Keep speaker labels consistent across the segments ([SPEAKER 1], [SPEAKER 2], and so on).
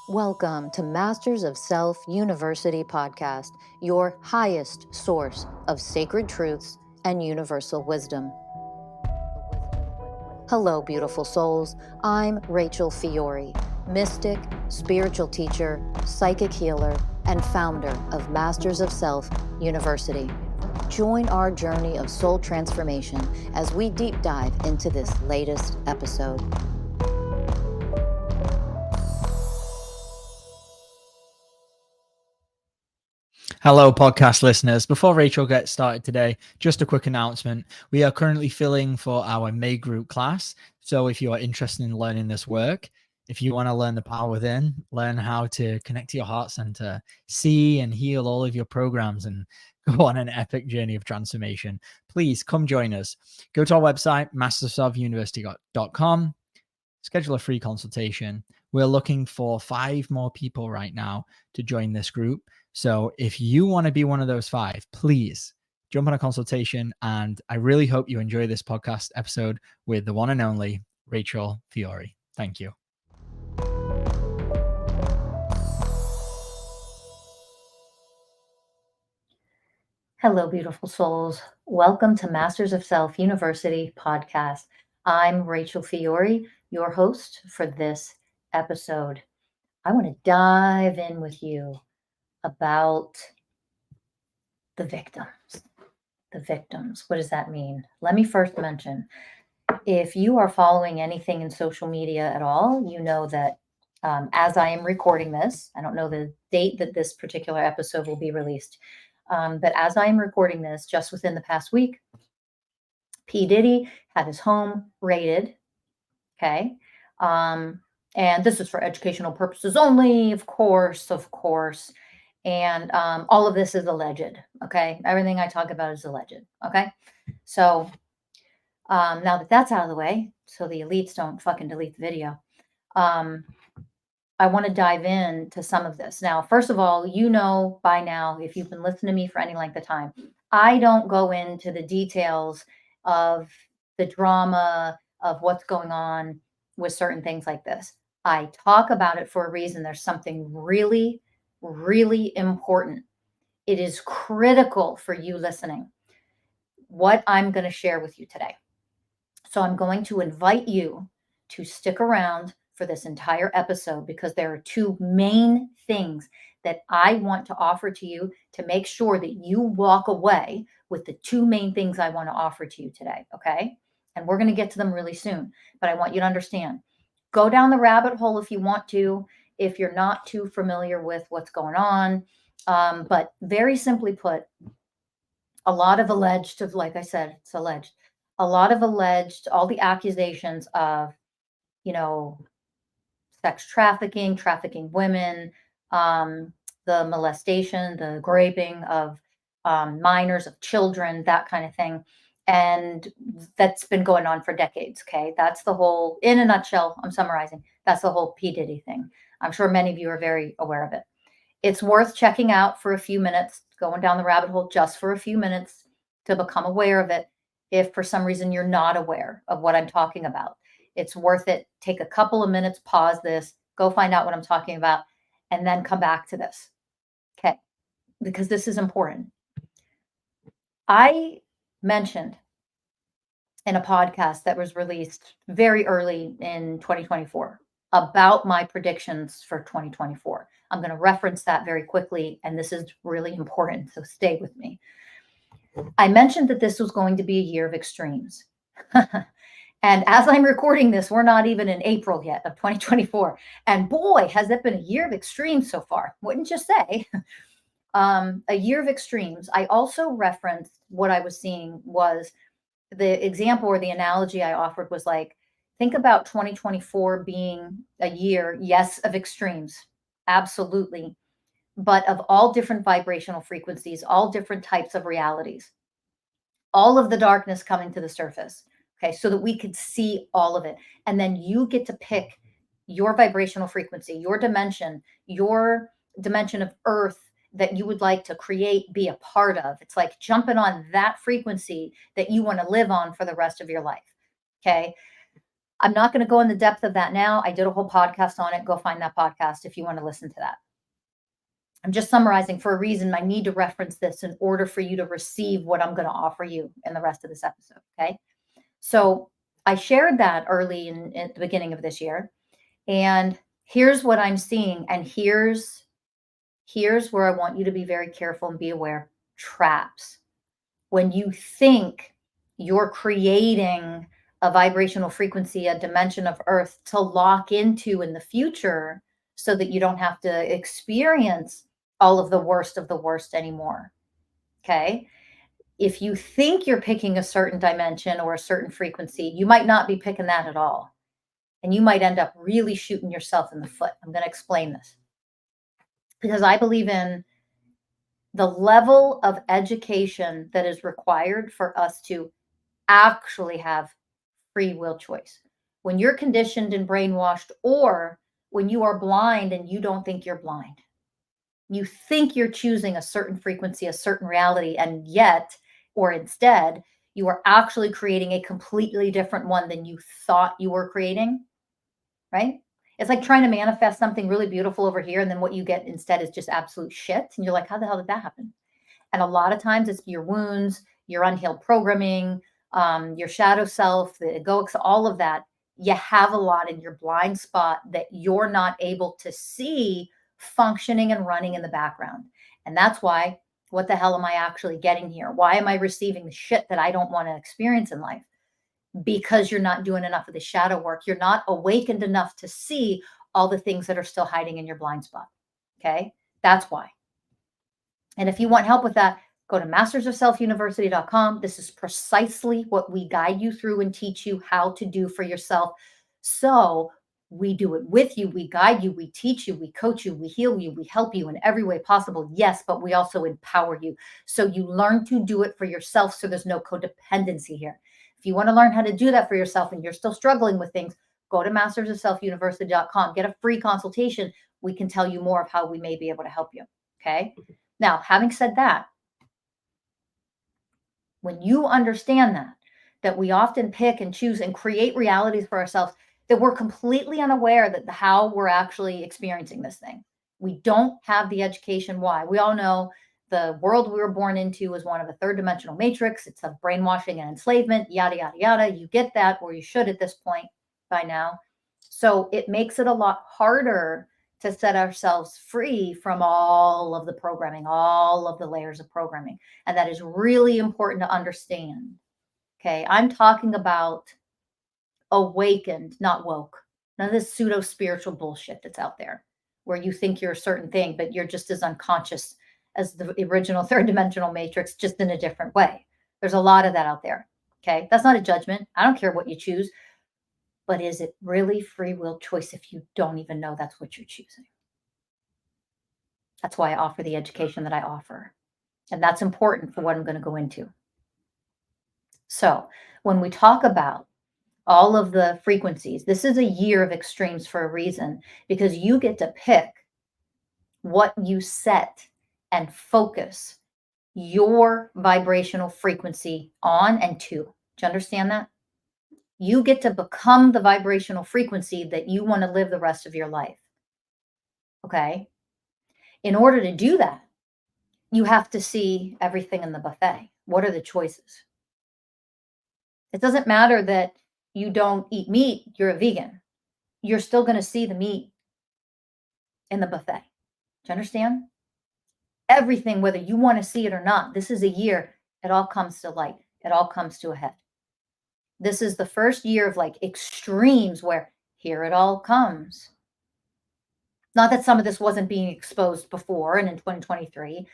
[SPEAKER 1] Welcome to Masters of Self University podcast, your highest source of sacred truths and universal wisdom. Hello, beautiful souls. I'm Rachel Fiori, mystic, spiritual teacher, psychic healer, and founder of Masters of Self University. Join our journey of soul transformation as we deep dive into this latest episode.
[SPEAKER 2] Hello, podcast listeners. Before Rachel gets started today, just a quick announcement. We are currently filling for our May group class. So if you are interested in learning this work, if you want to learn the power within, learn how to connect to your heart center, see and heal all of your programs, and go on an epic journey of transformation, please come join us. Go to our website, mastersofuniversity.com, schedule a free consultation. We're looking for 5 more people right now to join this group. So if you want to be one of those 5, please jump on a consultation. And I really hope you enjoy this podcast episode with the one and only Rachel Fiori. Thank you.
[SPEAKER 1] Hello, beautiful souls. Welcome to Masters of Self University podcast. I'm Rachel Fiori, your host for this episode. I want to dive in with you about the victims. The victims. What does that mean? Let me first mention, if you are following anything in social media at all, you know that as I am recording this, I don't know the date that this particular episode will be released, but as I am recording this, just within the past week, PDiddy had his home raided. Okay. And this is for educational purposes only, of course. And all of this is alleged. Okay. Everything I talk about is alleged. Okay. So now that that's out of the way, so the elites don't fucking delete the video, I want to dive into some of this. Now, first of all, you know by now, if you've been listening to me for any length of time, I don't go into the details of the drama of what's going on with certain things like this. I talk about it for a reason. There's something really, really important. It is critical for you listening, what I'm going to share with you today. So I'm going to invite you to stick around for this entire episode because there are 2 main things that I want to offer to you to make sure that you walk away with the 2 main things I want to offer to you today. Okay. And we're going to get to them really soon, but I want you to understand, go down the rabbit hole if you want to, if you're not too familiar with what's going on. But very simply put, a lot of alleged, like I said, it's alleged, a lot of alleged, all the accusations of, sex trafficking women, the molestation, the raping of minors, of children, that kind of thing. And that's been going on for decades. Okay. That's the whole, in a nutshell, I'm summarizing, that's the whole P. Diddy thing. I'm sure many of you are very aware of it. It's worth checking out for a few minutes, going down the rabbit hole just for a few minutes to become aware of it. If for some reason you're not aware of what I'm talking about, it's worth it. Take a couple of minutes, pause this, go find out what I'm talking about, and then come back to this. Okay. Because this is important. I mentioned in a podcast that was released very early in 2024 about my predictions for 2024. I'm going to reference that very quickly, and this is really important, so stay with me. I mentioned that this was going to be a year of extremes. And as I'm recording this, we're not even in April yet of 2024. And boy, has it been a year of extremes so far, wouldn't you say? A year of extremes. I also referenced what I was seeing was the example or the analogy I offered was like, think about 2024 being a year, yes, of extremes, absolutely, but of all different vibrational frequencies, all different types of realities, all of the darkness coming to the surface, okay, so that we could see all of it. And then you get to pick your vibrational frequency, your dimension of Earth that you would like to create, be a part of. It's like jumping on that frequency that you want to live on for the rest of your life. Okay. I'm not going to go in the depth of that now. I did a whole podcast on it. Go find that podcast if you want to listen to that. I'm just summarizing for a reason. I need to reference this in order for you to receive what I'm going to offer you in the rest of this episode. Okay. So I shared that early at the beginning of this year. And here's what I'm seeing. And here's where I want you to be very careful and be aware. Traps. When you think you're creating a vibrational frequency, a dimension of earth to lock into in the future so that you don't have to experience all of the worst anymore. Okay. If you think you're picking a certain dimension or a certain frequency, you might not be picking that at all. And you might end up really shooting yourself in the foot. I'm going to explain this because I believe in the level of education that is required for us to actually have free will choice. When you're conditioned and brainwashed, or when you are blind and you don't think you're blind, you think you're choosing a certain frequency, a certain reality, and yet, or instead, you are actually creating a completely different one than you thought you were creating, right? It's like trying to manifest something really beautiful over here, and then what you get instead is just absolute shit. And you're like, how the hell did that happen? And a lot of times it's your wounds, your unhealed programming, your shadow self, the egoics, all of that. You have a lot in your blind spot that you're not able to see functioning and running in the background. And that's why, what the hell am I actually getting here? Why am I receiving the shit that I don't want to experience in life? Because you're not doing enough of the shadow work. You're not awakened enough to see all the things that are still hiding in your blind spot. Okay. That's why. And if you want help with that, go to mastersofselfuniversity.com. This is precisely what we guide you through and teach you how to do for yourself. So we do it with you. We guide you. We teach you. We coach you. We heal you. We help you in every way possible. Yes, but we also empower you. So you learn to do it for yourself. So there's no codependency here. If you want to learn how to do that for yourself and you're still struggling with things, go to mastersofselfuniversity.com. Get a free consultation. We can tell you more of how we may be able to help you. Okay. Now, having said that, when you understand that we often pick and choose and create realities for ourselves that we're completely unaware that how we're actually experiencing this thing. We don't have the education why. We all know the world we were born into is one of a third dimensional matrix. It's of brainwashing and enslavement, yada, yada, yada. You get that, or you should at this point by now. So it makes it a lot harder to set ourselves free from all of the programming, all of the layers of programming. And that is really important to understand. Okay. I'm talking about awakened, not woke. None of this pseudo spiritual bullshit that's out there where you think you're a certain thing, but you're just as unconscious as the original third dimensional matrix, just in a different way. There's a lot of that out there. Okay. That's not a judgment. I don't care what you choose. But is it really free will choice if you don't even know that's what you're choosing? That's why I offer the education that I offer. And that's important for what I'm going to go into. So when we talk about all of the frequencies, this is a year of extremes for a reason, because you get to pick what you set and focus your vibrational frequency on and to. Do you understand that? You get to become the vibrational frequency that you want to live the rest of your life. Okay. In order to do that, you have to see everything in the buffet. What are the choices? It doesn't matter that you don't eat meat, you're a vegan. You're still going to see the meat in the buffet. Do you understand? Everything, whether you want to see it or not, this is a year, it all comes to light. It all comes to a head. This is the first year of like extremes where here it all comes. Not that some of this wasn't being exposed before and in 2023.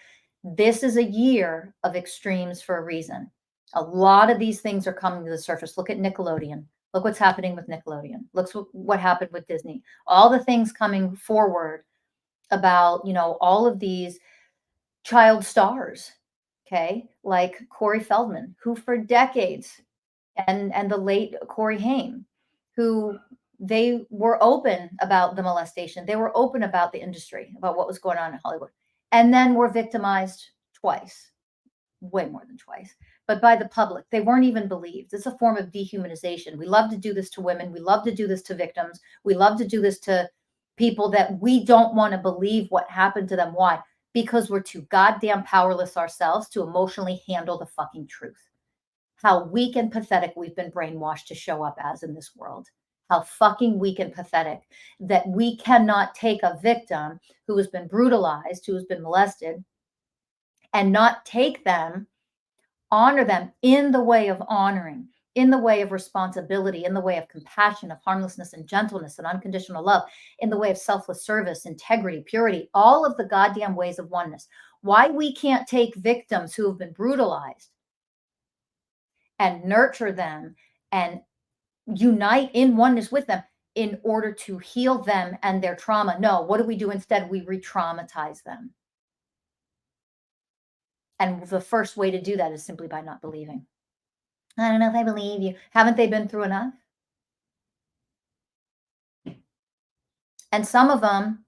[SPEAKER 1] This is a year of extremes for a reason. A lot of these things are coming to the surface. Look at Nickelodeon. Look what's happening with Nickelodeon. Look what happened with Disney. All the things coming forward about, all of these child stars, okay, like Corey Feldman, who for decades, and the late Corey Haim, who they were open about the molestation. They were open about the industry, about what was going on in Hollywood, and then were victimized twice, way more than twice. but by the public. They weren't even believed. It's a form of dehumanization. We love to do this to women. We love to do this to victims. We love to do this to people that we don't want to believe what happened to them. Why? Because we're too goddamn powerless ourselves to emotionally handle the fucking truth. How weak and pathetic we've been brainwashed to show up as in this world. How fucking weak and pathetic that we cannot take a victim who has been brutalized, who has been molested, and not take them, honor them in the way of honoring, in the way of responsibility, in the way of compassion, of harmlessness and gentleness and unconditional love, in the way of selfless service, integrity, purity, all of the goddamn ways of oneness. Why we can't take victims who have been brutalized and nurture them and unite in oneness with them in order to heal them and their trauma. No, what do we do instead? We re-traumatize them. And the first way to do that is simply by not believing. I don't know if I believe you. Haven't they been through enough? And some of them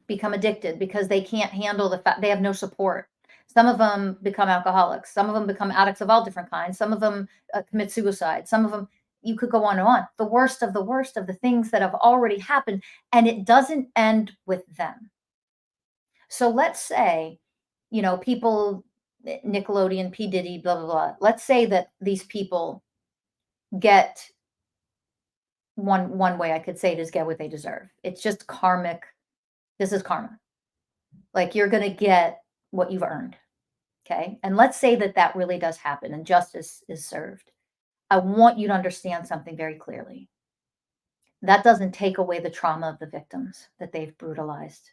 [SPEAKER 1] become addicted because they can't handle the fact they have no support. Some of them become alcoholics. Some of them become addicts of all different kinds. Some of them commit suicide. Some of them, you could go on and on. The worst of the things that have already happened, and it doesn't end with them. So let's say, people, Nickelodeon, PDiddy, blah, blah, blah. Let's say that these people get one way I could say it is get what they deserve. It's just karmic. This is karma. Like you're going to get what you've earned. Okay. And let's say that really does happen and justice is served. I want you to understand something very clearly. That doesn't take away the trauma of the victims that they've brutalized,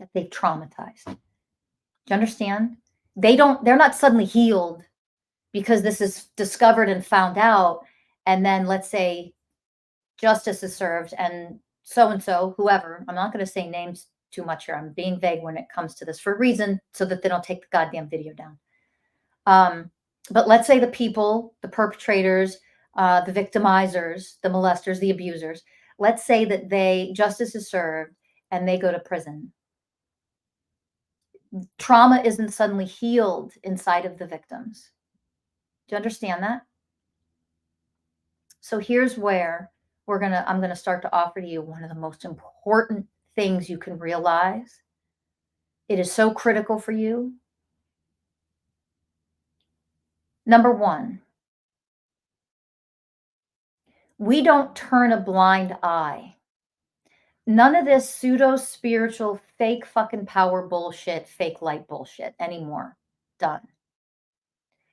[SPEAKER 1] that they've traumatized. Do you understand? They're not suddenly healed because this is discovered and found out. And then let's say justice is served and so, whoever, I'm not going to say names too much here. I'm being vague when it comes to this for a reason so that they don't take the goddamn video down. But let's say the people, the perpetrators, the victimizers, the molesters, the abusers, let's say that justice is served and they go to prison. Trauma isn't suddenly healed inside of the victims. Do you understand that? So here's where I'm going to start to offer to you one of the most important things you can realize. It is so critical for you. Number one, we don't turn a blind eye. None of this pseudo-spiritual, fake fucking power bullshit, fake light bullshit anymore. Done.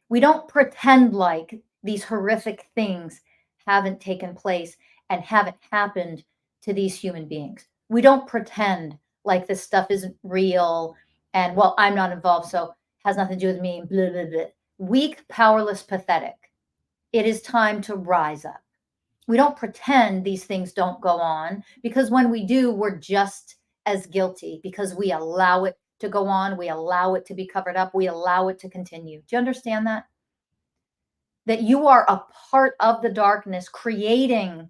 [SPEAKER 1] We don't pretend like these horrific things haven't taken place and haven't happened to these human beings. We don't pretend like this stuff isn't real and, well, I'm not involved, so has nothing to do with me, blah, blah, blah. Weak, powerless, pathetic. It is time to rise up. We don't pretend these things don't go on because when we do, we're just as guilty because we allow it to go on. We allow it to be covered up. We allow it to continue. Do you understand that? That you are a part of the darkness, creating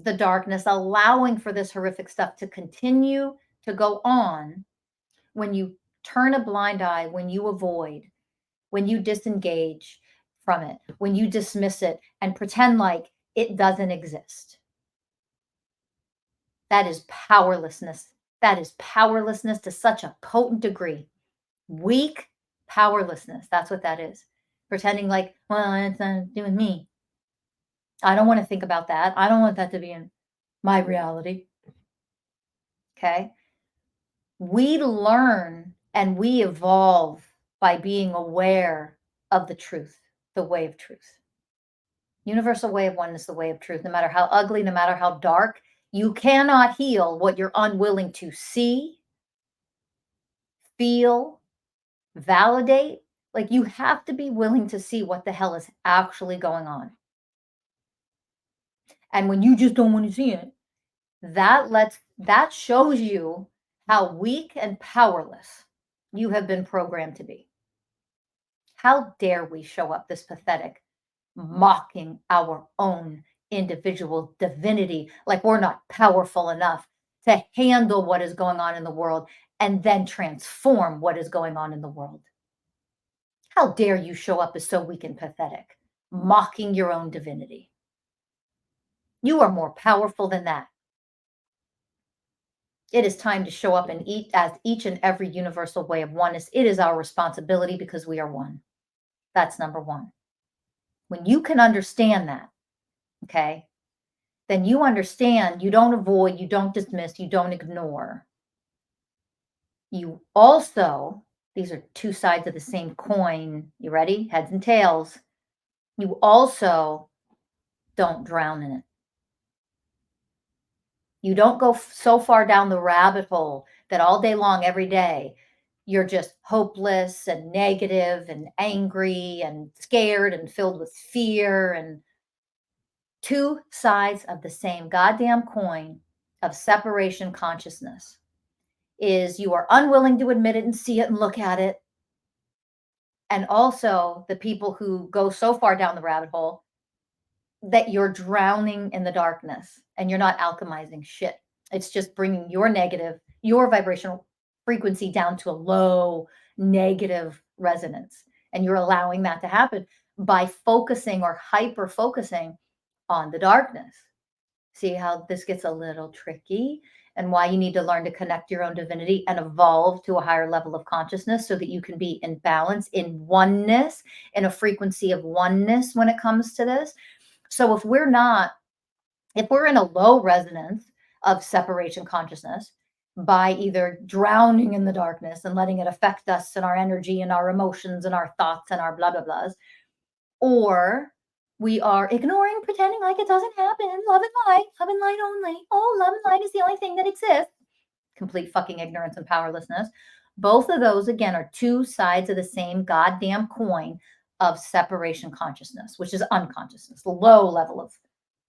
[SPEAKER 1] the darkness, allowing for this horrific stuff to continue to go on. When you turn a blind eye, when you avoid, when you disengage from it, when you dismiss it and pretend like it doesn't exist. That is powerlessness. That is powerlessness to such a potent degree. Weak powerlessness. That's what that is. Pretending like, well, it's not doing me. I don't want to think about that. I don't want that to be in my reality. Okay? We learn and we evolve by being aware of the truth, the way of truth. Universal way of oneness, the way of truth. No matter how ugly, no matter how dark, you cannot heal what you're unwilling to see, feel, validate. Like you have to be willing to see what the hell is actually going on. And when you just don't want to see it, that shows you how weak and powerless you have been programmed to be. How dare we show up this pathetic, mocking our own individual divinity like we're not powerful enough to handle what is going on in the world and then transform what is going on in the world. How dare you show up as so weak and pathetic, mocking your own divinity? You are more powerful than that. It is time to show up and eat as each and every universal way of oneness. It is our responsibility because we are one. That's number one. When you can understand that, okay, then you understand you don't avoid, you don't dismiss, you don't ignore. You also, these are two sides of the same coin. You ready? Heads and tails. You also don't drown in it. You don't go so far down the rabbit hole that all day long, every day, you're just hopeless and negative and angry and scared and filled with fear. And two sides of the same goddamn coin of separation consciousness is you are unwilling to admit it and see it and look at it. And also the people who go so far down the rabbit hole that you're drowning in the darkness and you're not alchemizing shit. It's just bringing your negative, your vibrational frequency down to a low negative resonance. And you're allowing that to happen by focusing or hyper focusing on the darkness. See how this gets a little tricky and why you need to learn to connect your own divinity and evolve to a higher level of consciousness so that you can be in balance, in oneness, in a frequency of oneness when it comes to this. So if we're in a low resonance of separation consciousness by either drowning in the darkness and letting it affect us and our energy and our emotions and our thoughts and our blah, blah, blahs, or we are ignoring, pretending like it doesn't happen, love and light only. Oh, love and light is the only thing that exists. Complete fucking ignorance and powerlessness. Both of those, again, are two sides of the same goddamn coin of separation consciousness, which is unconsciousness, the low level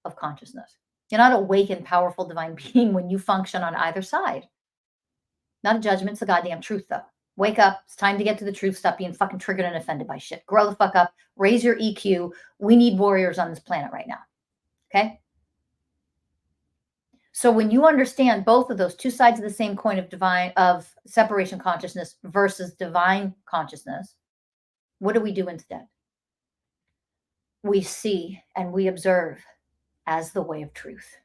[SPEAKER 1] of consciousness. You're not awakened, powerful, divine being when you function on either side. Not a judgment, it's the goddamn truth, though. Wake up. It's time to get to the truth. Stop being fucking triggered and offended by shit. Grow the fuck up. Raise your EQ. We need warriors on this planet right now. Okay? So when you understand both of those two sides of the same coin of separation consciousness versus divine consciousness, what do we do instead? We see and we observe as the way of truth.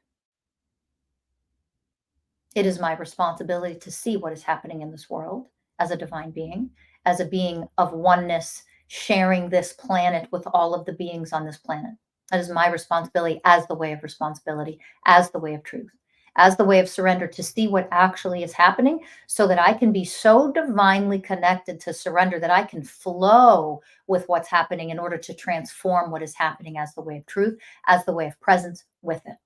[SPEAKER 1] It is my responsibility to see what is happening in this world as a divine being, as a being of oneness, sharing this planet with all of the beings on this planet. That is my responsibility as the way of responsibility, as the way of truth, as the way of surrender, to see what actually is happening so that I can be so divinely connected to surrender that I can flow with what's happening in order to transform what is happening as the way of truth, as the way of presence with it.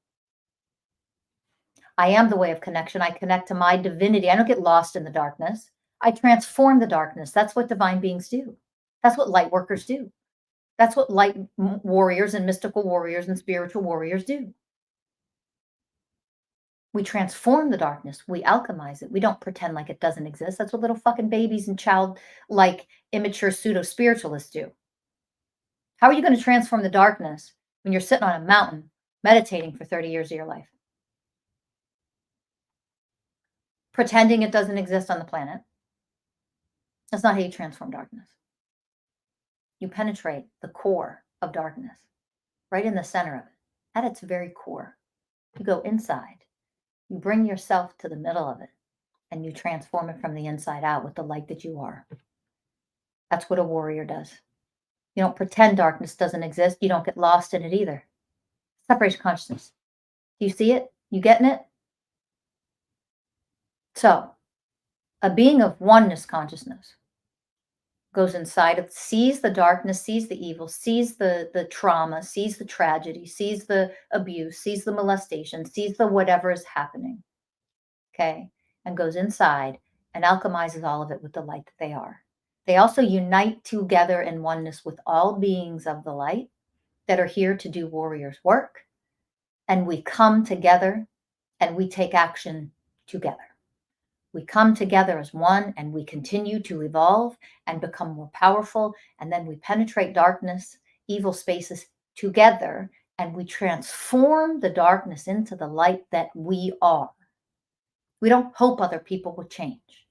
[SPEAKER 1] I am the way of connection. I connect to my divinity. I don't get lost in the darkness. I transform the darkness. That's what divine beings do. That's what light workers do. That's what light warriors and mystical warriors and spiritual warriors do. We transform the darkness. We alchemize it. We don't pretend like it doesn't exist. That's what little fucking babies and childlike, immature pseudo-spiritualists do. How are you going to transform the darkness when you're sitting on a mountain meditating for 30 years of your life? Pretending it doesn't exist on the planet. That's not how you transform darkness. You penetrate the core of darkness, right in the center of it, at its very core. You go inside. You bring yourself to the middle of it, and you transform it from the inside out with the light that you are. That's what a warrior does. You don't pretend darkness doesn't exist. You don't get lost in it either. Separation consciousness. Do you see it? You getting it? So, a being of oneness consciousness goes inside of, sees the darkness, sees the evil, sees the trauma, sees the tragedy, sees the abuse, sees the molestation, sees the whatever is happening, okay, and goes inside and alchemizes all of it with the light that they are. They also unite together in oneness with all beings of the light that are here to do warriors' work, and we come together and we take action together. We come together as one and we continue to evolve and become more powerful. And then we penetrate darkness, evil spaces together, and we transform the darkness into the light that we are. We don't hope other people will change.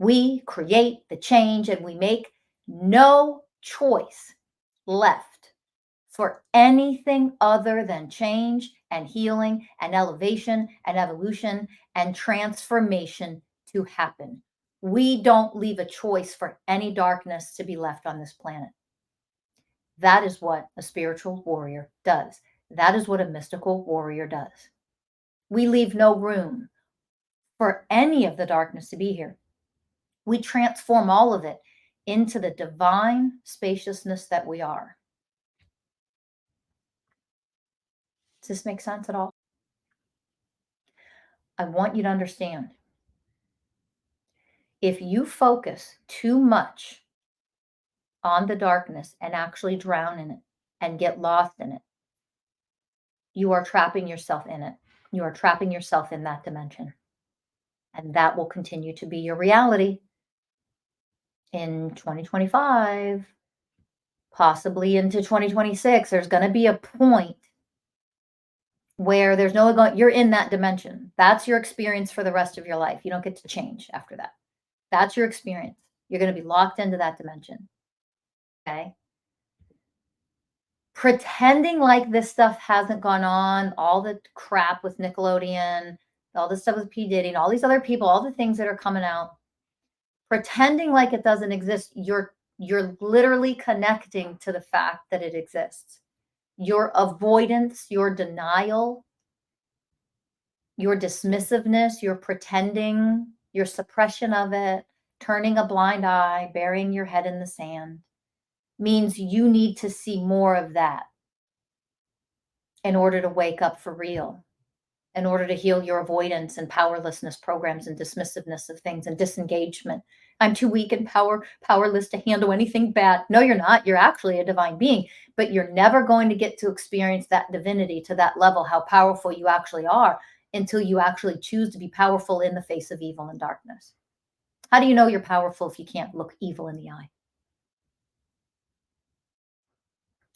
[SPEAKER 1] We create the change and we make no choice left for anything other than change and healing and elevation and evolution and transformation to happen. We don't leave a choice for any darkness to be left on this planet. That is what a spiritual warrior does. That is what a mystical warrior does. We leave no room for any of the darkness to be here. We transform all of it into the divine spaciousness that we are. Does this make sense at all? I want you to understand, if you focus too much on the darkness and actually drown in it and get lost in it, you are trapping yourself in it. You are trapping yourself in that dimension. And that will continue to be your reality in 2025, possibly into 2026. There's going to be a point where there's no going, you're in that dimension. That's your experience for the rest of your life. You don't get to change after that. That's your experience. You're going to be locked into that dimension. Okay. Pretending like this stuff hasn't gone on, all the crap with Nickelodeon, all the stuff with PDiddy, and all these other people, all the things that are coming out, pretending like it doesn't exist, you're literally connecting to the fact that it exists. Your avoidance, your denial, your dismissiveness, your pretending, your suppression of it, turning a blind eye, burying your head in the sand, means you need to see more of that in order to wake up for real, in order to heal your avoidance and powerlessness programs and dismissiveness of things and disengagement. I'm too weak and powerless to handle anything bad. No, you're not. You're actually a divine being, but you're never going to get to experience that divinity to that level, how powerful you actually are, until you actually choose to be powerful in the face of evil and darkness. How do you know you're powerful if you can't look evil in the eye?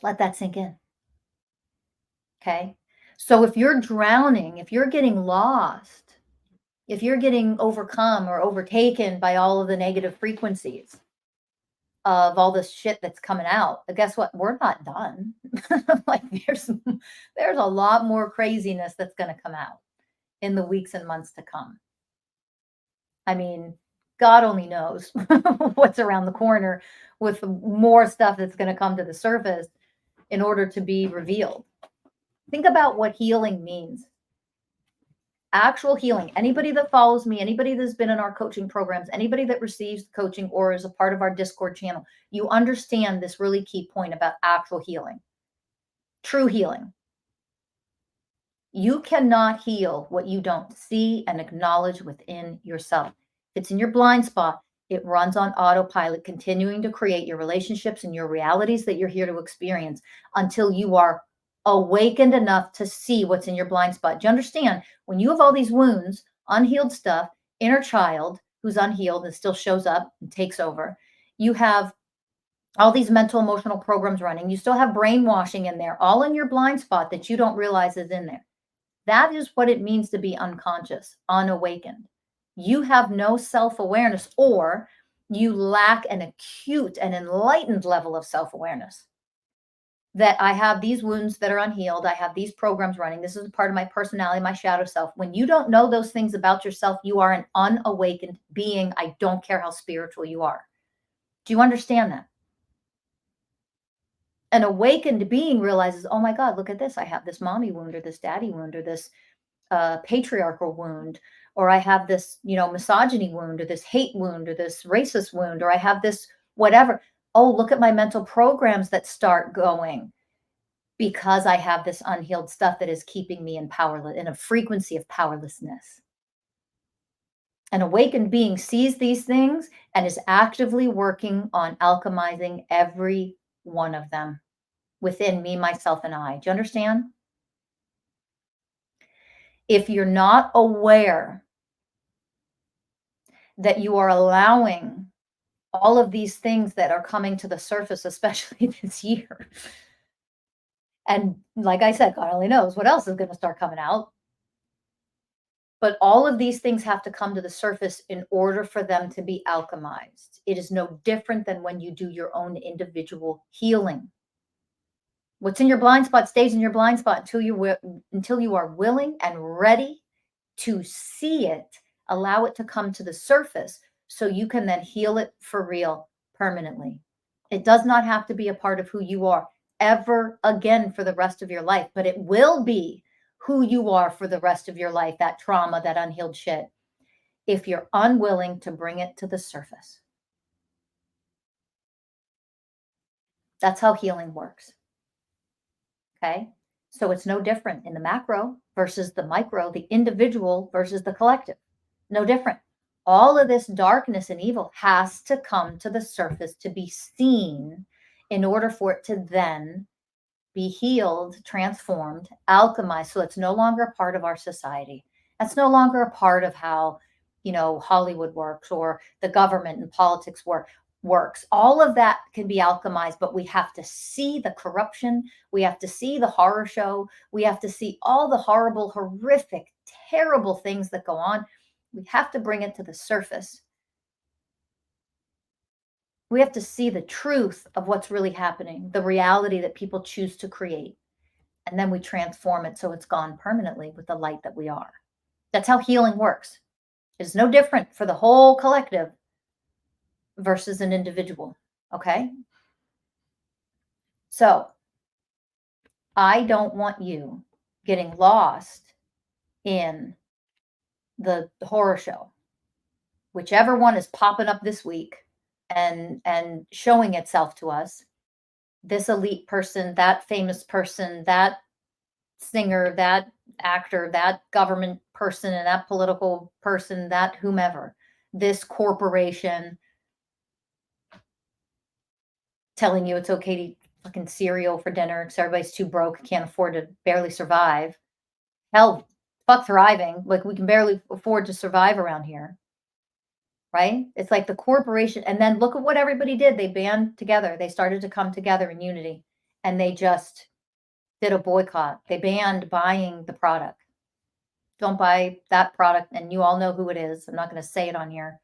[SPEAKER 1] Let that sink in. Okay. So if you're drowning, if you're getting lost, if you're getting overcome or overtaken by all of the negative frequencies of all this shit that's coming out, guess what? We're not done. Like there's a lot more craziness that's going to come out in the weeks and months to come. I mean, God only knows what's around the corner with more stuff that's going to come to the surface in order to be revealed. Think about what healing means. Actual healing. Anybody that follows me, anybody that's been in our coaching programs, anybody that receives coaching or is a part of our Discord channel, you understand this really key point about actual healing. True healing. You cannot heal what you don't see and acknowledge within yourself. If it's in your blind spot, it runs on autopilot, continuing to create your relationships and your realities that you're here to experience until you are awakened enough to see what's in your blind spot. Do you understand? When you have all these wounds, unhealed stuff, inner child who's unhealed and still shows up and takes over, you have all these mental, emotional programs running, you still have brainwashing in there, all in your blind spot that you don't realize is in there. That is what it means to be unconscious, unawakened. You have no self-awareness, or you lack an acute and enlightened level of self-awareness. That I have these wounds that are unhealed. I have these programs running. This is a part of my personality, my shadow self. When you don't know those things about yourself, you are an unawakened being. I don't care how spiritual you are. Do you understand that? An awakened being realizes, oh my God, look at this. I have this mommy wound or this daddy wound or this patriarchal wound, or I have this, misogyny wound or this hate wound or this racist wound, or I have this whatever. Oh, look at my mental programs that start going because I have this unhealed stuff that is keeping me in a frequency of powerlessness. An awakened being sees these things and is actively working on alchemizing every one of them within me, myself, and I. Do you understand? If you're not aware that you are allowing all of these things that are coming to the surface, especially this year, and like I said, God only knows what else is going to start coming out. But all of these things have to come to the surface in order for them to be alchemized. It is no different than when you do your own individual healing. What's in your blind spot stays in your blind spot until you are willing and ready to see it, allow it to come to the surface so you can then heal it for real permanently. It does not have to be a part of who you are ever again for the rest of your life, but it will be who you are for the rest of your life, that trauma, that unhealed shit, if you're unwilling to bring it to the surface. That's how healing works. Okay? So it's no different in the macro versus the micro, the individual versus the collective. No different. All of this darkness and evil has to come to the surface to be seen in order for it to then be healed, transformed, alchemized. So it's no longer a part of our society. That's no longer a part of how, Hollywood works or the government and politics works. All of that can be alchemized, but we have to see the corruption. We have to see the horror show. We have to see all the horrible, horrific, terrible things that go on. We have to bring it to the surface. We have to see the truth of what's really happening, the reality that people choose to create. And then we transform it so it's gone permanently with the light that we are. That's how healing works. It's no different for the whole collective versus an individual. Okay? So I don't want you getting lost in the horror show, whichever one is popping up this week and showing itself to us. This elite person, that famous person, that singer, that actor, that government person, and that political person, that whomever, this corporation telling you it's okay to eat fucking cereal for dinner because everybody's too broke, can't afford to barely survive. Hell, fuck thriving. Like, we can barely afford to survive around here. Right? It's like the corporation. And then look at what everybody did. They band together. They started to come together in unity. And they just did a boycott. They banned buying the product. Don't buy that product. And you all know who it is. I'm not going to say it on here.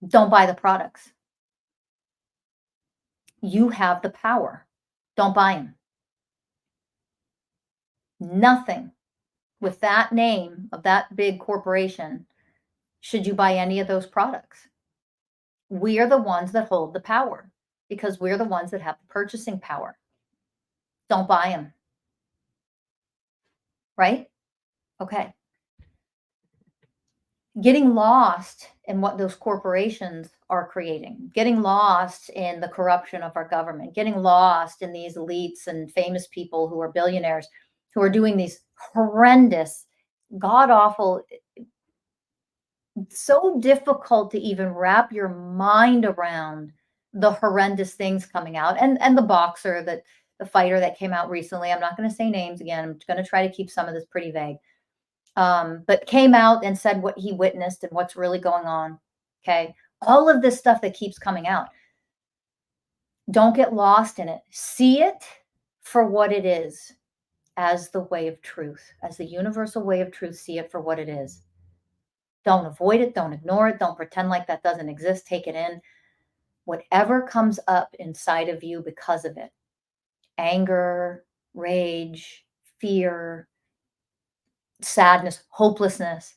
[SPEAKER 1] Don't buy the products. You have the power. Don't buy them. Nothing with that name of that big corporation should you buy any of those products. We are the ones that hold the power because we're the ones that have the purchasing power. Don't buy them. Right? Okay. Getting lost in what those corporations are creating, getting lost in the corruption of our government, getting lost in these elites and famous people who are billionaires who are doing these horrendous, god-awful, so difficult to even wrap your mind around the horrendous things coming out. And the boxer, the fighter that came out recently, I'm not going to say names again. I'm going to try to keep some of this pretty vague. But came out and said what he witnessed and what's really going on. Okay. All of this stuff that keeps coming out. Don't get lost in it. See it for what it is, as the way of truth, as the universal way of truth. See it for what it is. Don't avoid it. Don't ignore it. Don't pretend like that doesn't exist. Take it in. Whatever comes up inside of you because of it, anger, rage, fear, sadness, hopelessness,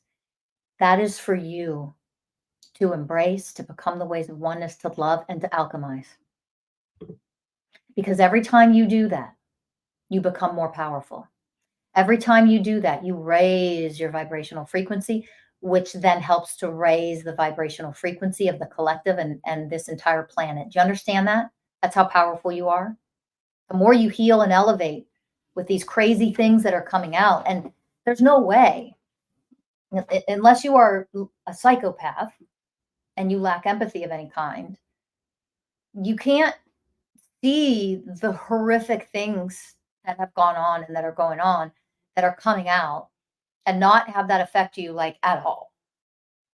[SPEAKER 1] that is for you to embrace, to become the ways of oneness, to love, and to alchemize. Because every time you do that, you become more powerful. Every time you do that, you raise your vibrational frequency, which then helps to raise the vibrational frequency of the collective and this entire planet. Do you understand that? That's how powerful you are. The more you heal and elevate with these crazy things that are coming out, and there's no way, unless you are a psychopath and you lack empathy of any kind, you can't see the horrific things that have gone on and that are going on, that are coming out, and not have that affect you like at all.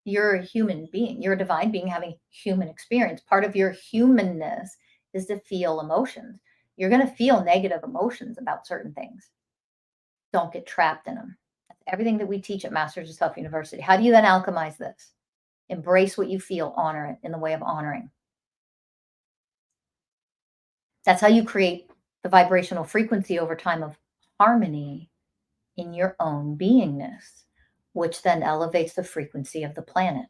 [SPEAKER 1] You're a human being. You're a divine being having human experience. Part of your humanness is to feel emotions. You're going to feel negative emotions about certain things. Don't get trapped in them. That's everything that we teach at Masters of Self University. How do you then alchemize this? Embrace what you feel, honor it in the way of honoring. That's how you create the vibrational frequency over time of harmony in your own beingness, which then elevates the frequency of the planet,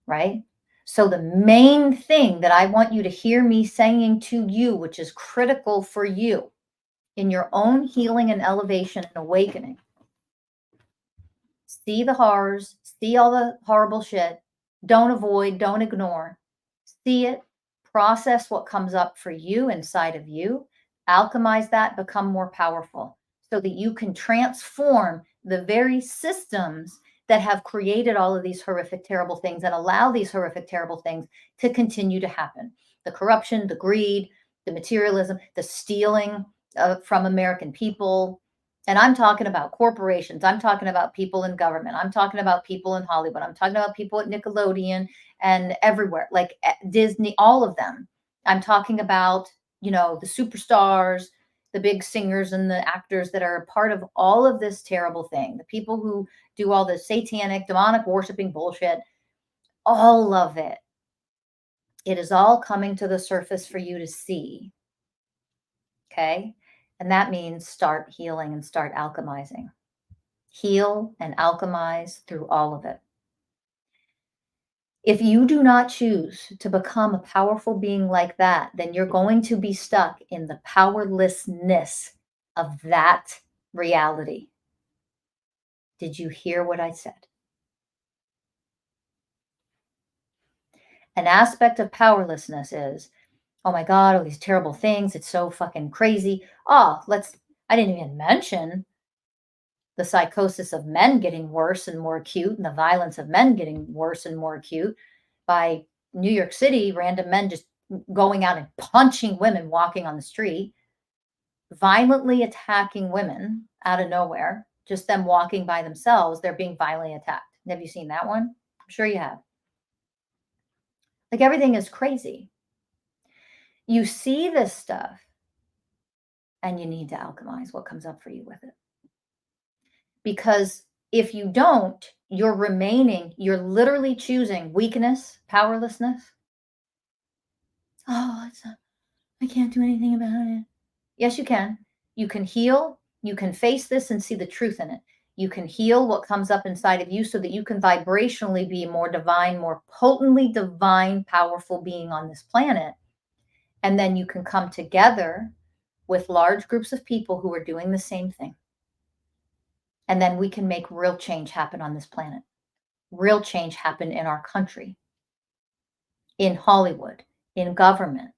[SPEAKER 1] right? So the main thing that I want you to hear me saying to you, which is critical for you in your own healing and elevation and awakening, see the horrors, see all the horrible shit, don't avoid, don't ignore, see it, process what comes up for you inside of you, alchemize that, become more powerful so that you can transform the very systems that have created all of these horrific, terrible things and allow these horrific, terrible things to continue to happen. The corruption, the greed, the materialism, the stealing from American people. And I'm talking about corporations. I'm talking about people in government. I'm talking about people in Hollywood. I'm talking about people at Nickelodeon and everywhere, like Disney, all of them. I'm talking about, the superstars, the big singers and the actors that are a part of all of this terrible thing, the people who do all this satanic, demonic worshiping bullshit, all of it. It is all coming to the surface for you to see. Okay? And that means start healing and start alchemizing. Heal and alchemize through all of it. If you do not choose to become a powerful being like that, then you're going to be stuck in the powerlessness of that reality. Did you hear what I said? An aspect of powerlessness is, oh my God, all these terrible things. It's so fucking crazy. I didn't even mention the psychosis of men getting worse and more acute and the violence of men getting worse and more acute by New York City, random men just going out and punching women walking on the street, violently attacking women out of nowhere, just them walking by themselves, they're being violently attacked. Have you seen that one? I'm sure you have. Like everything is crazy. You see this stuff and you need to alchemize what comes up for you with it. Because if you don't, you're literally choosing weakness, powerlessness. I can't do anything about it. Yes, you can. You can heal. You can face this and see the truth in it. You can heal what comes up inside of you so that you can vibrationally be more divine, more potently divine, powerful being on this planet. And then you can come together with large groups of people who are doing the same thing. And then we can make real change happen on this planet. Real change happen in our country, in Hollywood, in government,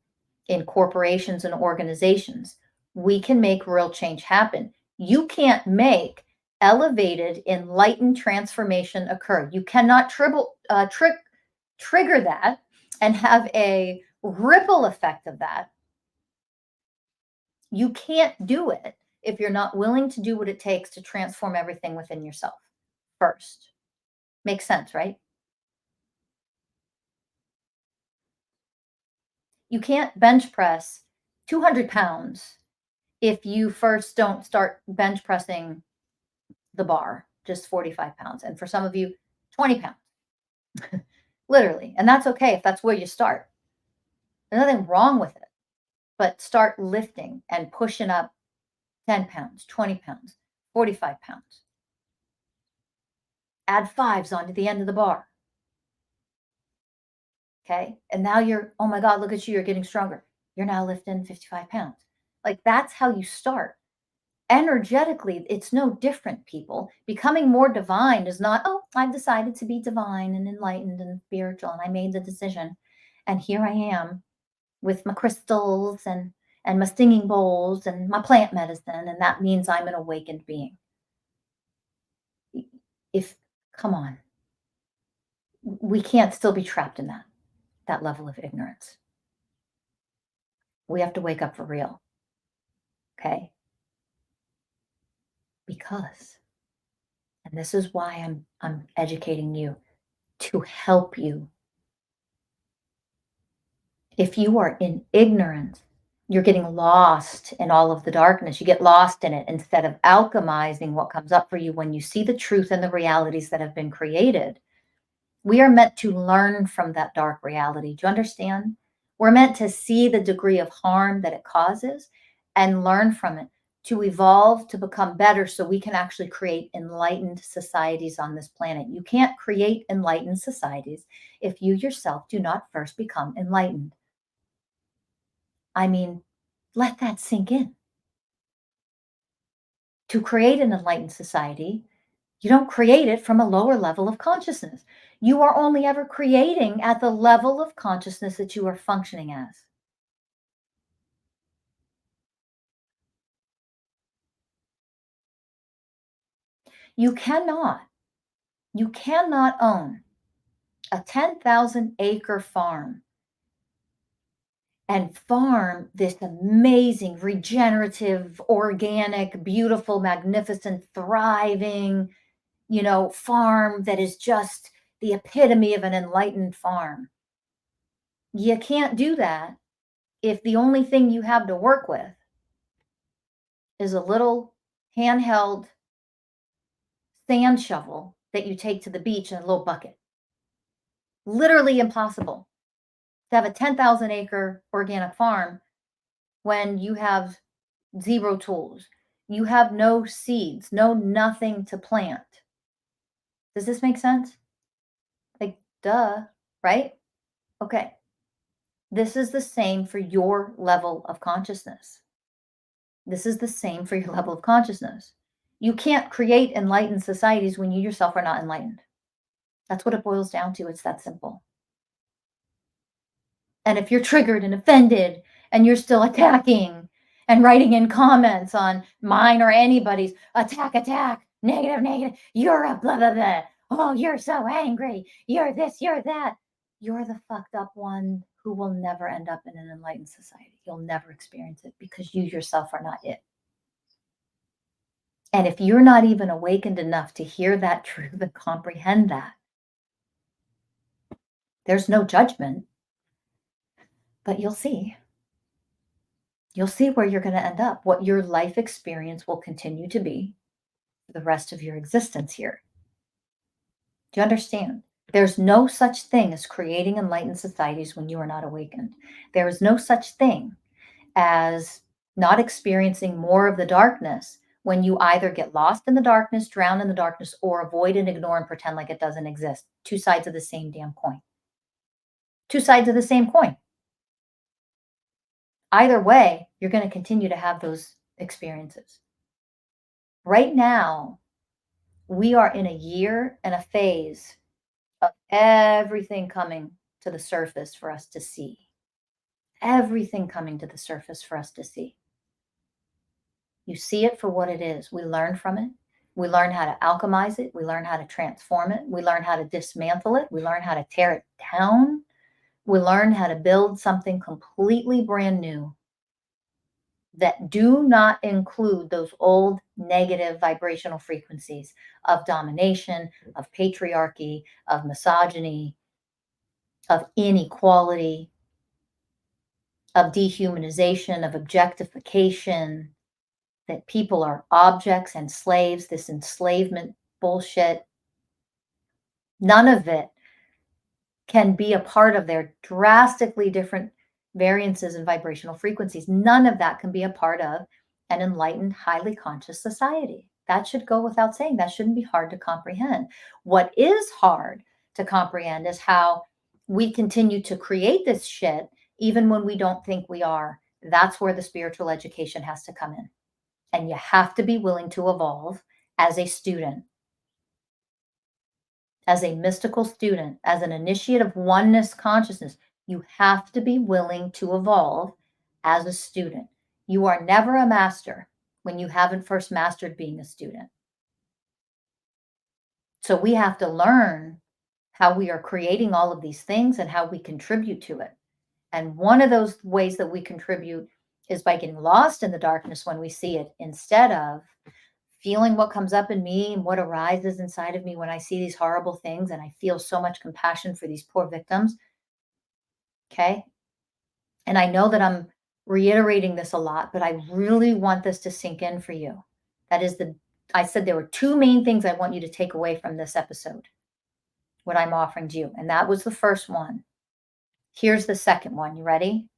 [SPEAKER 1] in corporations and organizations. We can make real change happen. You can't make elevated, enlightened transformation occur. You cannot trigger that and have a ripple effect of that. You can't do it if you're not willing to do what it takes to transform everything within yourself first. Makes sense, right? You can't bench press 200 pounds if you first don't start bench pressing the bar, just 45 pounds. And for some of you, 20 pounds, literally. And that's okay if that's where you start. There's nothing wrong with it. But start lifting and pushing up 10 pounds, 20 pounds, 45 pounds. Add fives onto the end of the bar. Okay. And now oh my God, look at you. You're getting stronger. You're now lifting 55 pounds. Like that's how you start. Energetically, it's no different, people. Becoming more divine is not, I've decided to be divine and enlightened and spiritual, and I made the decision. And here I am with my crystals and my stinging bowls and my plant medicine, and that means I'm an awakened being. Come on. We can't still be trapped in that level of ignorance. We have to wake up for real. Okay? Because, and this is why I'm educating you, to help you. If you are in ignorance You're getting lost in all of the darkness. You get lost in it instead of alchemizing what comes up for you when you see the truth and the realities that have been created. We are meant to learn from that dark reality. Do you understand? We're meant to see the degree of harm that it causes and learn from it, to evolve, to become better so we can actually create enlightened societies on this planet. You can't create enlightened societies if you yourself do not first become enlightened. I mean, let that sink in. To create an enlightened society, you don't create it from a lower level of consciousness. You are only ever creating at the level of consciousness that you are functioning as. You cannot, you cannot own a 10,000 acre farm and farm this amazing, regenerative, organic, beautiful, magnificent, thriving, farm that is just the epitome of an enlightened farm. You can't do that if the only thing you have to work with is a little handheld sand shovel that you take to the beach in a little bucket. Literally impossible to have a 10,000 acre organic farm when you have zero tools. You have no seeds, no nothing to plant. Does this make sense? Like, duh, right? Okay. This is the same for your level of consciousness. This is the same for your level of consciousness. You can't create enlightened societies when you yourself are not enlightened. That's what it boils down to. It's that simple. And if you're triggered and offended and you're still attacking and writing in comments on mine or anybody's attack, negative, you're a blah, blah, blah. Oh, you're so angry. You're this, you're that. You're the fucked up one who will never end up in an enlightened society. You'll never experience it because you yourself are not it. And if you're not even awakened enough to hear that truth and comprehend that, there's no judgment, but you'll see. You'll see where you're going to end up, what your life experience will continue to be for the rest of your existence here. Do you understand? There's no such thing as creating enlightened societies when you are not awakened. There is no such thing as not experiencing more of the darkness when you either get lost in the darkness, drown in the darkness, or avoid and ignore and pretend like it doesn't exist. Two sides of the same damn coin. Two sides of the same coin. Either way, you're going to continue to have those experiences. Right now, we are in a year and a phase of everything coming to the surface for us to see. Everything coming to the surface for us to see. You see it for what it is. We learn from it. We learn how to alchemize it. We learn how to transform it. We learn how to dismantle it. We learn how to tear it down. We learn how to build something completely brand new that do not include those old negative vibrational frequencies of domination, of patriarchy, of misogyny, of inequality, of dehumanization, of objectification, that people are objects and slaves, this enslavement bullshit. None of it can be a part of their drastically different variances in vibrational frequencies. None of that can be a part of an enlightened, highly conscious society. That should go without saying. That shouldn't be hard to comprehend. What is hard to comprehend is how we continue to create this shit even when we don't think we are. That's where the spiritual education has to come in. And you have to be willing to evolve as a student, as a mystical student, as an initiate of oneness consciousness. You have to be willing to evolve as a student. You are never a master when you haven't first mastered being a student. So we have to learn how we are creating all of these things and how we contribute to it. And one of those ways that we contribute is by getting lost in the darkness when we see it, instead of feeling what comes up in me and what arises inside of me when I see these horrible things, and I feel so much compassion for these poor victims. Okay. And I know that I'm reiterating this a lot, but I really want this to sink in for you. I said there were two main things I want you to take away from this episode, what I'm offering to you. And that was the first one. Here's the second one. You ready?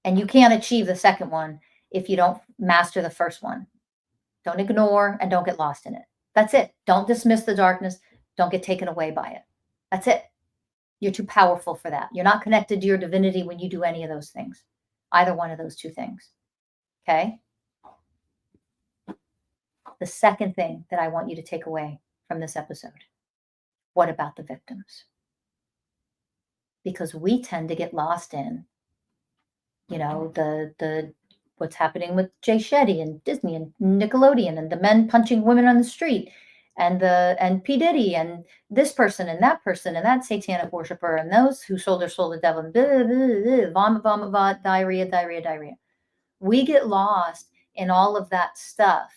[SPEAKER 1] And you can't achieve the second one if you don't master the first one. Don't ignore and don't get lost in it. That's it. Don't dismiss the darkness. Don't get taken away by it. That's it. You're too powerful for that. You're not connected to your divinity when you do any of those things, either one of those two things. Okay? The second thing that I want you to take away from this episode, what about the victims? Because we tend to get lost in, the what's happening with Jay Shetty and Disney and Nickelodeon and the men punching women on the street and PDiddy and this person and that satanic worshiper and those who sold their soul to the devil and blah, blah, blah, vomit, diarrhea. We get lost in all of that stuff.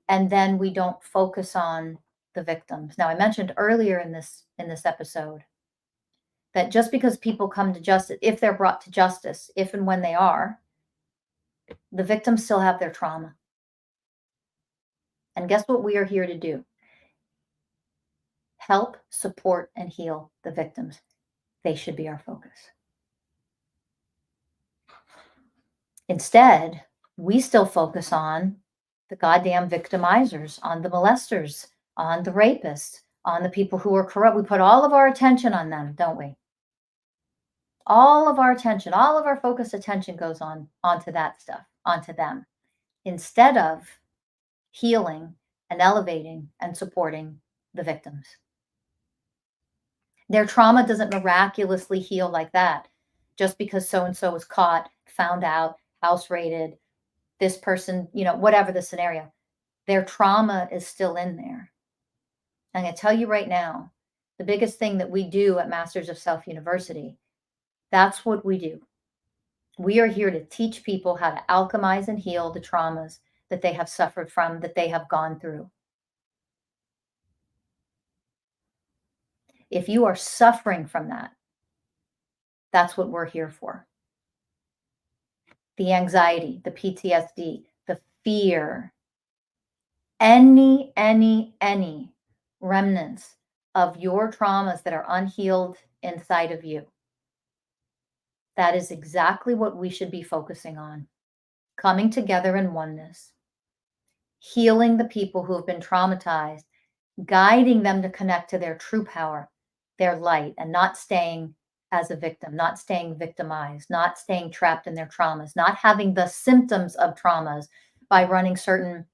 [SPEAKER 1] And then we don't focus on the victims. Now, I mentioned earlier in this episode that just because people come to justice, if they're brought to justice, if and when they are, the victims still have their trauma. And guess what we are here to do? Help, support, and heal the victims. They should be our focus. Instead, we still focus on the goddamn victimizers, on the molesters, on the rapists, on the people who are corrupt. We put all of our attention on them, don't we? All of our attention, all of our focused attention goes onto that stuff, onto them, instead of healing and elevating and supporting the victims. Their trauma doesn't miraculously heal like that just because so-and-so was caught, found out, house raided, this person, whatever the scenario. Their trauma is still in there. I'm going to tell you right now, the biggest thing that we do at Masters of Self University, that's what we do. We are here to teach people how to alchemize and heal the traumas that they have suffered from, that they have gone through. If you are suffering from that, that's what we're here for. The anxiety, the PTSD, the fear, any remnants of your traumas that are unhealed inside of you. That is exactly what we should be focusing on. Coming together in oneness, healing the people who have been traumatized, guiding them to connect to their true power, their light, and not staying as a victim, not staying victimized, not staying trapped in their traumas, not having the symptoms of traumas by running certain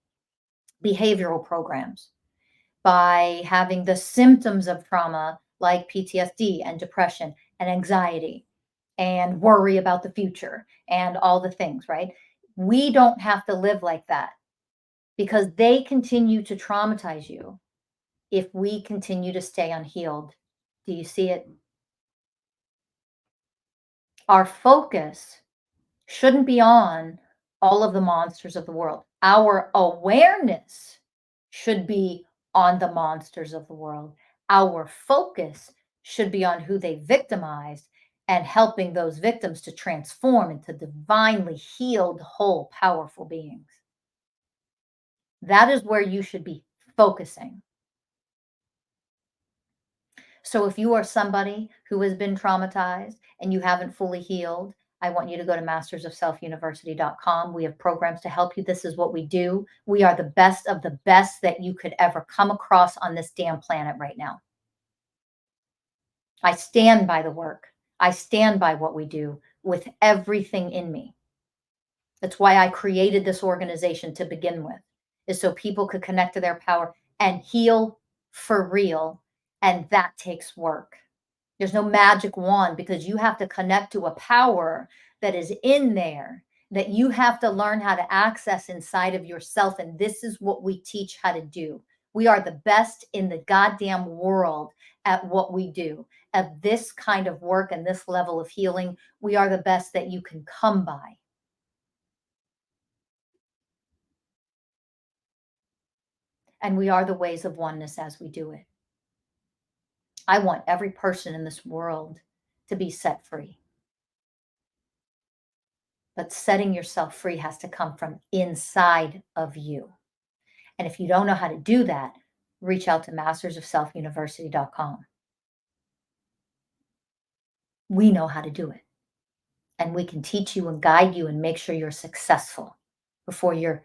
[SPEAKER 1] behavioral programs, by having the symptoms of trauma like PTSD and depression and anxiety and worry about the future and all the things, right? We don't have to live like that because they continue to traumatize you if we continue to stay unhealed. Do you see it? Our focus shouldn't be on all of the monsters of the world. Our awareness should be on the monsters of the world. Our focus should be on who they victimized and helping those victims to transform into divinely healed, whole, powerful beings. That is where you should be focusing. So if you are somebody who has been traumatized and you haven't fully healed, I want you to go to mastersofselfuniversity.com. We have programs to help you. This is what we do. We are the best of the best that you could ever come across on this damn planet right now. I stand by the work. I stand by what we do with everything in me. That's why I created this organization to begin with, is so people could connect to their power and heal for real. And that takes work. There's no magic wand because you have to connect to a power that is in there that you have to learn how to access inside of yourself. And this is what we teach how to do. We are the best in the goddamn world at what we do. At this kind of work and this level of healing, we are the best that you can come by. And we are the ways of oneness as we do it. I want every person in this world to be set free. But setting yourself free has to come from inside of you. And if you don't know how to do that, reach out to mastersofselfuniversity.com. We know how to do it. And we can teach you and guide you and make sure you're successful before you're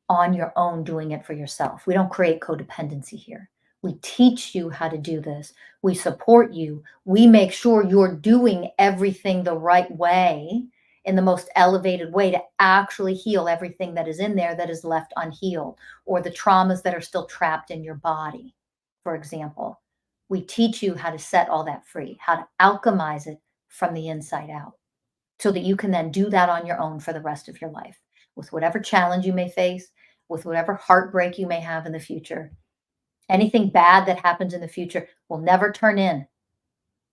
[SPEAKER 1] on your own doing it for yourself. We don't create codependency here. We teach you how to do this. We support you. We make sure you're doing everything the right way, in the most elevated way, to actually heal everything that is in there that is left unhealed, or the traumas that are still trapped in your body, for example. We teach you how to set all that free, how to alchemize it from the inside out, so that you can then do that on your own for the rest of your life, with whatever challenge you may face, with whatever heartbreak you may have in the future. Anything bad that happens in the future will never turn in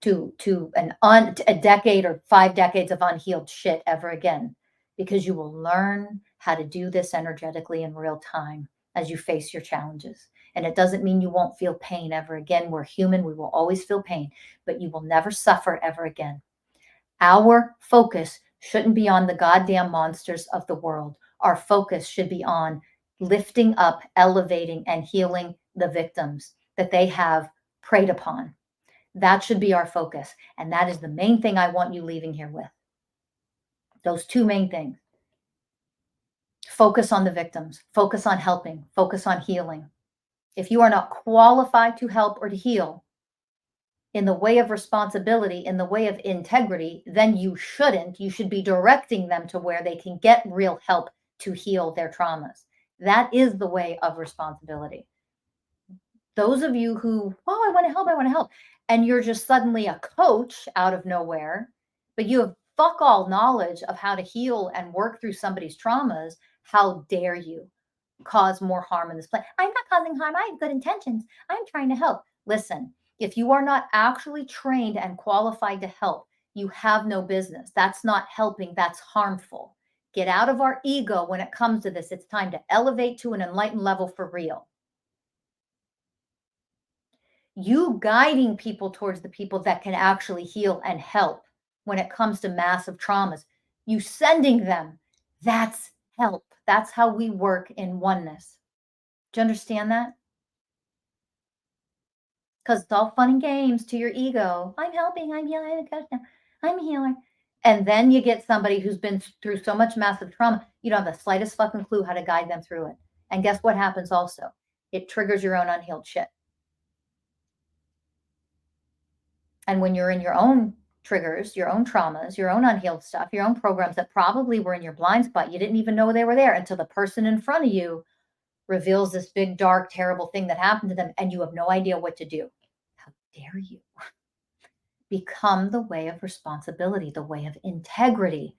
[SPEAKER 1] to a decade or 5 decades of unhealed shit ever again, because you will learn how to do this energetically in real time as you face your challenges. And it doesn't mean you won't feel pain ever again. We're human. We will always feel pain, but you will never suffer ever again. Our focus shouldn't be on the goddamn monsters of the world. Our focus should be on lifting up, elevating, and healing the victims that they have preyed upon. That should be our focus. And that is the main thing I want you leaving here with. Those two main things. Focus on the victims, focus on helping, focus on healing. If you are not qualified to help or to heal in the way of responsibility, in the way of integrity, then you shouldn't. You should be directing them to where they can get real help to heal their traumas. That is the way of responsibility. Those of you who, oh, I want to help, and you're just suddenly a coach out of nowhere, but you have fuck all knowledge of how to heal and work through somebody's traumas, how dare you cause more harm in this place? I'm not causing harm. I have good intentions. I'm trying to help. Listen, if you are not actually trained and qualified to help, you have no business. That's not helping. That's harmful. Get out of our ego when it comes to this. It's time to elevate to an enlightened level for real. You guiding people towards the people that can actually heal and help when it comes to massive traumas. You sending them, that's help. That's how we work in oneness. Do you understand that? Because it's all fun and games to your ego. I'm helping, I'm healing, I'm a healer. And then you get somebody who's been through so much massive trauma, you don't have the slightest fucking clue how to guide them through it. And guess what happens also? It triggers your own unhealed shit. And when you're in your own triggers, your own traumas, your own unhealed stuff, your own programs that probably were in your blind spot, you didn't even know they were there until the person in front of you reveals this big, dark, terrible thing that happened to them, and you have no idea what to do. How dare you? Become the way of responsibility, the way of integrity.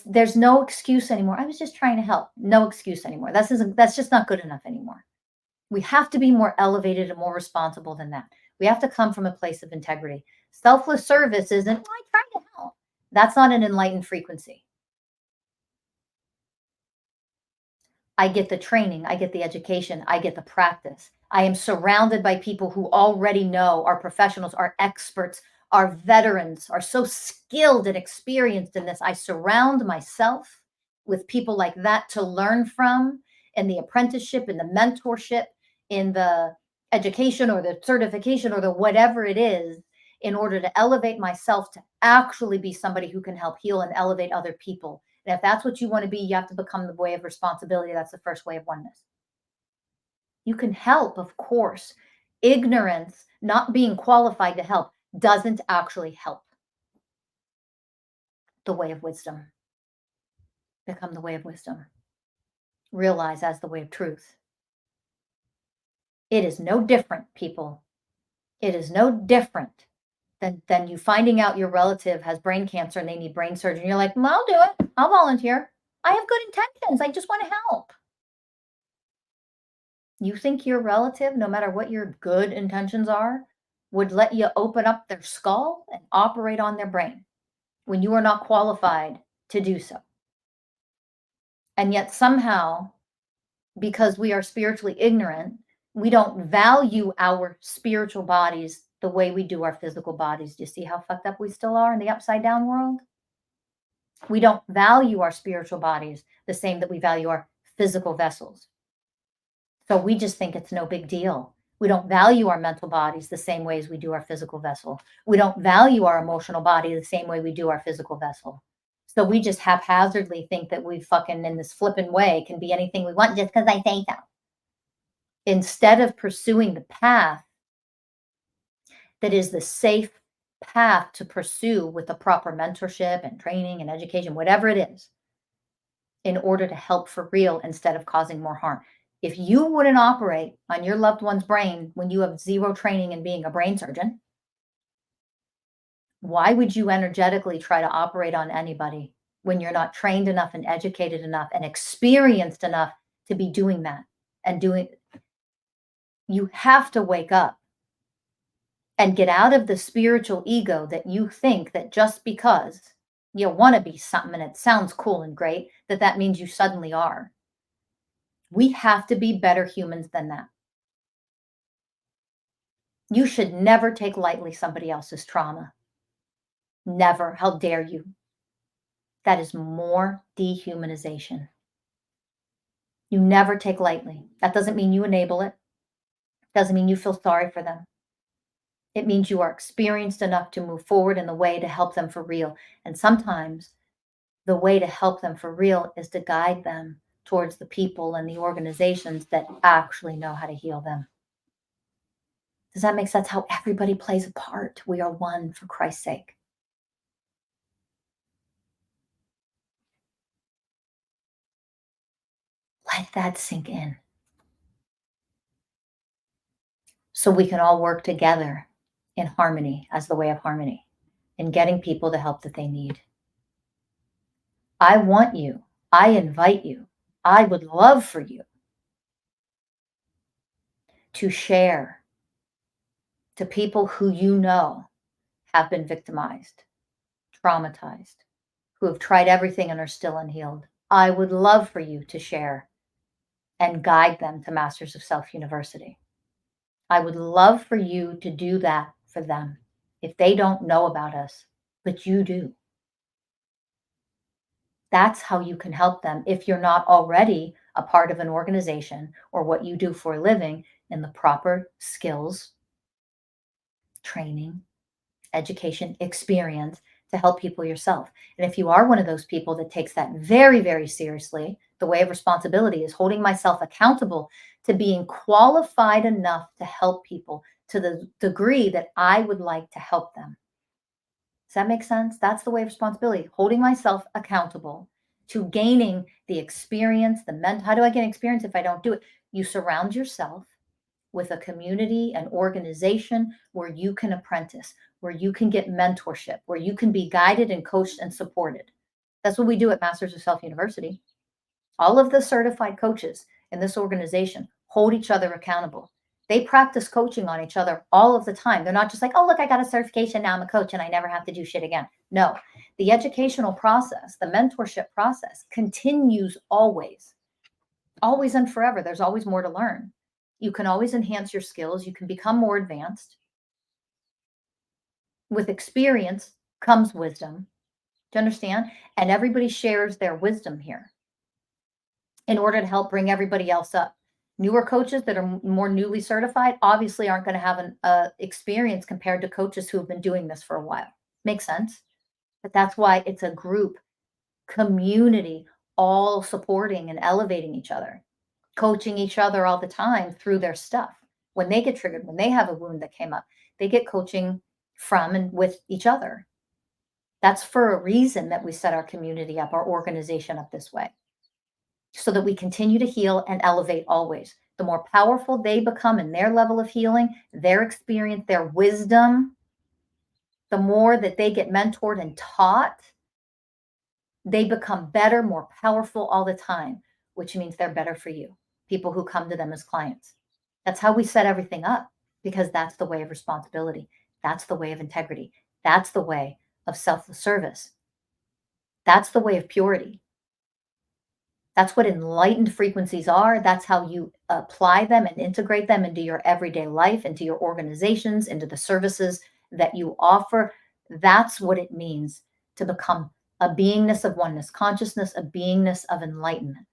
[SPEAKER 1] There's no excuse anymore. I was just trying to help. No excuse anymore. That's just not good enough anymore. We have to be more elevated and more responsible than that. We have to come from a place of integrity. Selfless service isn't, I try to help. That's not an enlightened frequency. I get the training, I get the education, I get the practice. I am surrounded by people who already know, are professionals, are experts, are veterans, are so skilled and experienced in this. I surround myself with people like that to learn from, in the apprenticeship, in the mentorship, in the education or the certification or the whatever it is, in order to elevate myself to actually be somebody who can help heal and elevate other people. And if that's what you want to be, you have to become the way of responsibility. That's the first way of oneness. You can help, of course. Ignorance, not being qualified to help, doesn't actually help. The way of wisdom. Become the way of wisdom. Realize as the way of truth. It is no different, people. It is no different than you finding out your relative has brain cancer and they need brain surgery. And you're like, well, I'll do it. I'll volunteer. I have good intentions. I just want to help. You think your relative, no matter what your good intentions are, would let you open up their skull and operate on their brain when you are not qualified to do so? And yet somehow, because we are spiritually ignorant, we don't value our spiritual bodies the way we do our physical bodies. Do you see how fucked up we still are in the upside down world? We don't value our spiritual bodies the same that we value our physical vessels. So we just think it's no big deal. We don't value our mental bodies the same way as we do our physical vessel. We don't value our emotional body the same way we do our physical vessel. So we just haphazardly think that we fucking in this flippant way can be anything we want just because I say so. Instead of pursuing the path that is the safe path to pursue with the proper mentorship and training and education, whatever it is, in order to help for real instead of causing more harm. If you wouldn't operate on your loved one's brain when you have zero training in being a brain surgeon, why would you energetically try to operate on anybody when you're not trained enough and educated enough and experienced enough to be doing that and doing? You have to wake up and get out of the spiritual ego that you think that just because you want to be something and it sounds cool and great, that means you suddenly are. We have to be better humans than that. You should never take lightly somebody else's trauma. Never. How dare you? That is more dehumanization. You never take lightly. That doesn't mean you enable it. Doesn't mean you feel sorry for them. It means you are experienced enough to move forward in the way to help them for real. And sometimes the way to help them for real is to guide them towards the people and the organizations that actually know how to heal them. Does that make sense? How everybody plays a part. We are one, for Christ's sake. Let that sink in. So we can all work together in harmony as the way of harmony, in getting people the help that they need. I want you. I invite you. I would love for you to share to people who you know have been victimized, traumatized, who have tried everything and are still unhealed. I would love for you to share and guide them to Masters of Self University. I would love for you to do that for them if they don't know about us, but you do. That's how you can help them if you're not already a part of an organization or what you do for a living in the proper skills, training, education, experience to help people yourself. And if you are one of those people that takes that very, very seriously, the way of responsibility is holding myself accountable to being qualified enough to help people to the degree that I would like to help them. Does that make sense? That's the way of responsibility, holding myself accountable to gaining the experience, how do I get experience if I don't do it? You surround yourself with a community, an organization where you can apprentice, where you can get mentorship, where you can be guided and coached and supported. That's what we do at Masters of Self University. All of the certified coaches in this organization hold each other accountable. They practice coaching on each other all of the time. They're not just like, oh, look, I got a certification. Now I'm a coach and I never have to do shit again. No, the educational process, the mentorship process continues always, always and forever. There's always more to learn. You can always enhance your skills. You can become more advanced. With experience comes wisdom. Do you understand? And everybody shares their wisdom here in order to help bring everybody else up. Newer coaches that are more newly certified obviously aren't going to have an experience compared to coaches who have been doing this for a while. Makes sense? But that's why it's a group, community, all supporting and elevating each other, coaching each other all the time through their stuff. When they get triggered, when they have a wound that came up, they get coaching from and with each other. That's for a reason that we set our community up, our organization up this way, so that we continue to heal and elevate always. The more powerful they become in their level of healing, their experience, their wisdom, the more that they get mentored and taught, they become better, more powerful all the time, which means they're better for you, people who come to them as clients. That's how we set everything up, because that's the way of responsibility. That's the way of integrity. That's the way of selfless service. That's the way of purity. That's what enlightened frequencies are. That's how you apply them and integrate them into your everyday life, into your organizations, into the services that you offer. That's what it means to become a beingness of oneness, consciousness, a beingness of enlightenment.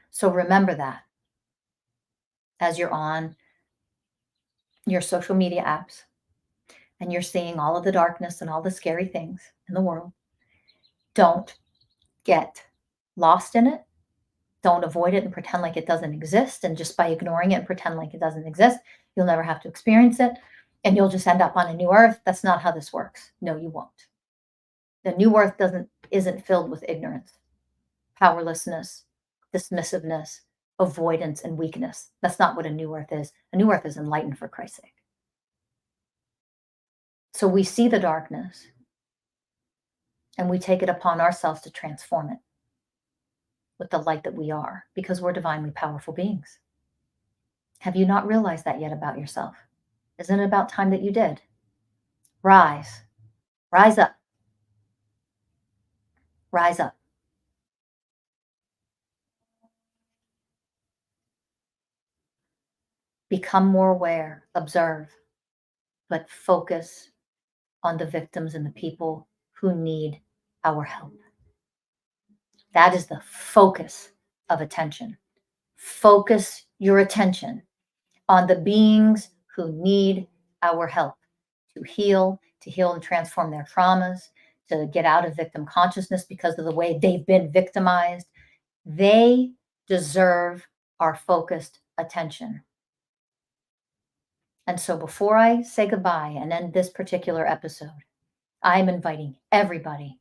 [SPEAKER 1] So remember that as you're on your social media apps and you're seeing all of the darkness and all the scary things in the world. Don't get lost in it. Don't avoid it and pretend like it doesn't exist. And just by ignoring it and pretend like it doesn't exist, you'll never have to experience it. And you'll just end up on a new earth. That's not how this works. No, you won't. The new earth isn't filled with ignorance, powerlessness, dismissiveness, avoidance, and weakness. That's not what a new earth is. A new earth is enlightened, for Christ's sake. So we see the darkness and we take it upon ourselves to transform it with the light that we are, because we're divinely powerful beings. Have you not realized that yet about yourself? Isn't it about time that you did? Rise. Rise up. Rise up. Become more aware, observe, but focus on the victims and the people who need our help. That is the focus of attention. Focus your attention on the beings who need our help to heal and transform their traumas, to get out of victim consciousness because of the way they've been victimized. They deserve our focused attention. And so before I say goodbye and end this particular episode, I'm inviting everybody,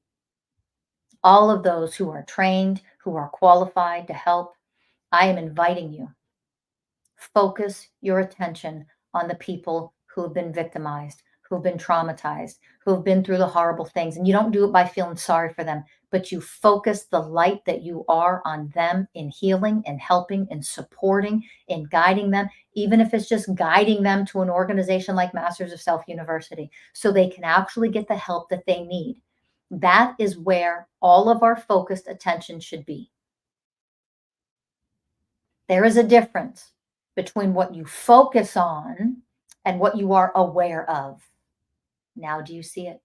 [SPEAKER 1] all of those who are trained, who are qualified to help, I am inviting you. Focus your attention on the people who have been victimized, who have been traumatized, who have been through the horrible things. And you don't do it by feeling sorry for them, but you focus the light that you are on them in healing and helping and supporting and guiding them, even if it's just guiding them to an organization like Masters of Self University, so they can actually get the help that they need. That is where all of our focused attention should be. There is a difference between what you focus on and what you are aware of. Now, do you see it?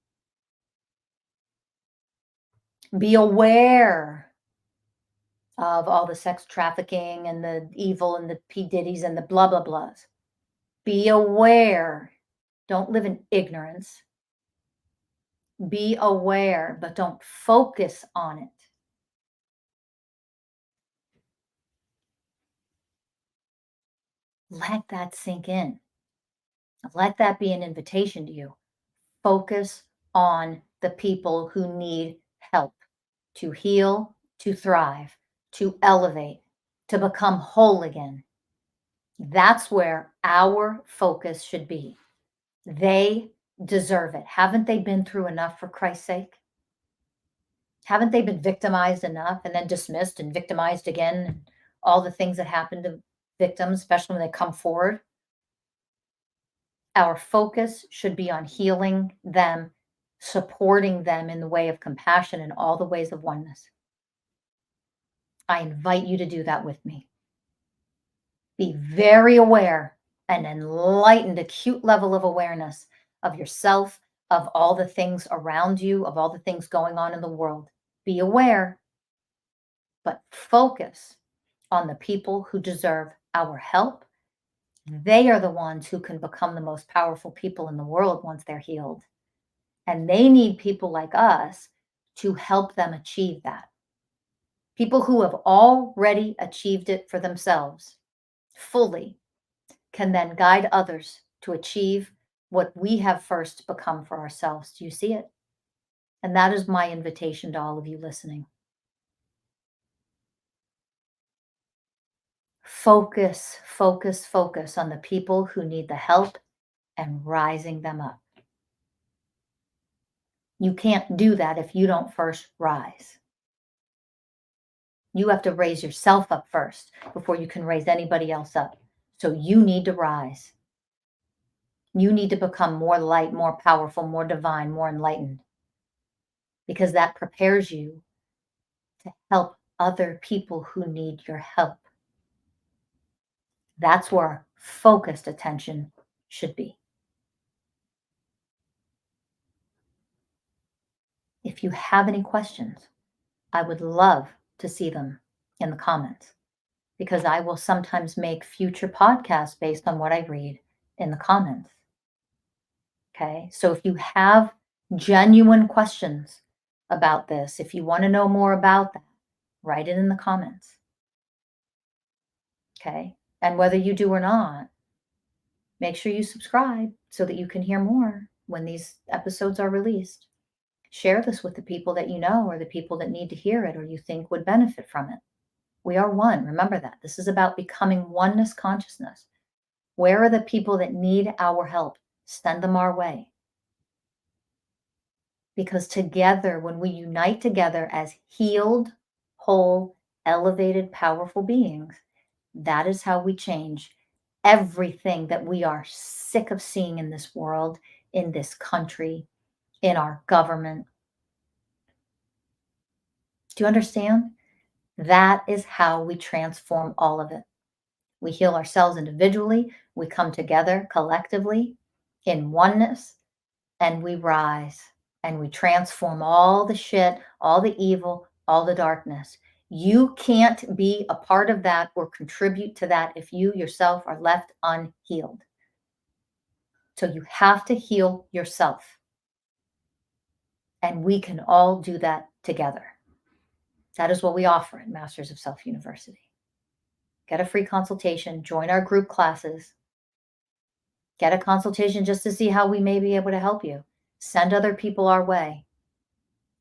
[SPEAKER 1] Be aware of all the sex trafficking and the evil and the PDiddies and the blah, blah, blahs. Be aware. Don't live in ignorance. Be aware, but don't focus on it. Let that sink in. Let that be an invitation to you. Focus on the people who need help to heal, to thrive, to elevate, to become whole again. That's where our focus should be. They deserve it. Haven't they been through enough, for Christ's sake? Haven't they been victimized enough and then dismissed and victimized again? And all the things that happen to victims, especially when they come forward. Our focus should be on healing them, supporting them in the way of compassion and all the ways of oneness. I invite you to do that with me. Be very aware and enlightened, acute level of awareness of yourself, of all the things around you, of all the things going on in the world. Be aware, but focus on the people who deserve our help. They are the ones who can become the most powerful people in the world once they're healed. And they need people like us to help them achieve that. People who have already achieved it for themselves fully can then guide others to achieve what we have first become for ourselves. Do you see it? And that is my invitation to all of you listening. Focus, focus, focus on the people who need the help and rising them up. You can't do that if you don't first rise. You have to raise yourself up first before you can raise anybody else up. So you need to rise. You need to become more light, more powerful, more divine, more enlightened, because that prepares you to help other people who need your help. That's where focused attention should be. If you have any questions, I would love to see them in the comments, because I will sometimes make future podcasts based on what I read in the comments. Okay. So if you have genuine questions about this, if you want to know more about that, write it in the comments. Okay. And whether you do or not, make sure you subscribe so that you can hear more when these episodes are released. Share this with the people that you know, or the people that need to hear it, or you think would benefit from it. We are one. Remember that. This is about becoming oneness consciousness. Where are the people that need our help? Send them our way. Because together, when we unite together as healed, whole, elevated, powerful beings, that is how we change everything that we are sick of seeing in this world, in this country, in our government. Do you understand? That is how we transform all of it. We heal ourselves individually, we come together collectively in oneness, and we rise and we transform all the shit, all the evil, all the darkness. You can't be a part of that or contribute to that if you yourself are left unhealed. So you have to heal yourself. And we can all do that together. That is what we offer at Masters of Self University. Get a free consultation, join our group classes, get a consultation just to see how we may be able to help you. Send other people our way.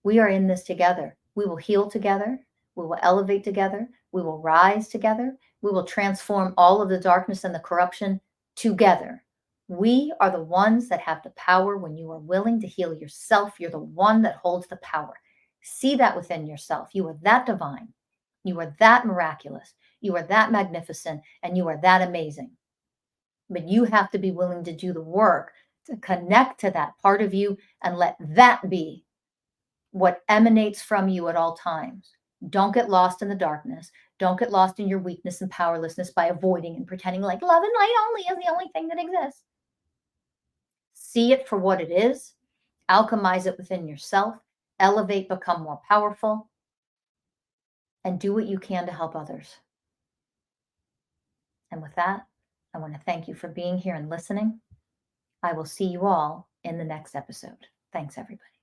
[SPEAKER 1] We are in this together. We will heal together. We will elevate together. We will rise together. We will transform all of the darkness and the corruption together. We are the ones that have the power. When you are willing to heal yourself, you're the one that holds the power. See that within yourself. You are that divine. You are that miraculous. You are that magnificent, and you are that amazing. But you have to be willing to do the work to connect to that part of you and let that be what emanates from you at all times. Don't get lost in the darkness. Don't get lost in your weakness and powerlessness by avoiding and pretending like love and light only is the only thing that exists. See it for what it is. Alchemize it within yourself. Elevate, become more powerful, and do what you can to help others. And with that, I want to thank you for being here and listening. I will see you all in the next episode. Thanks, everybody.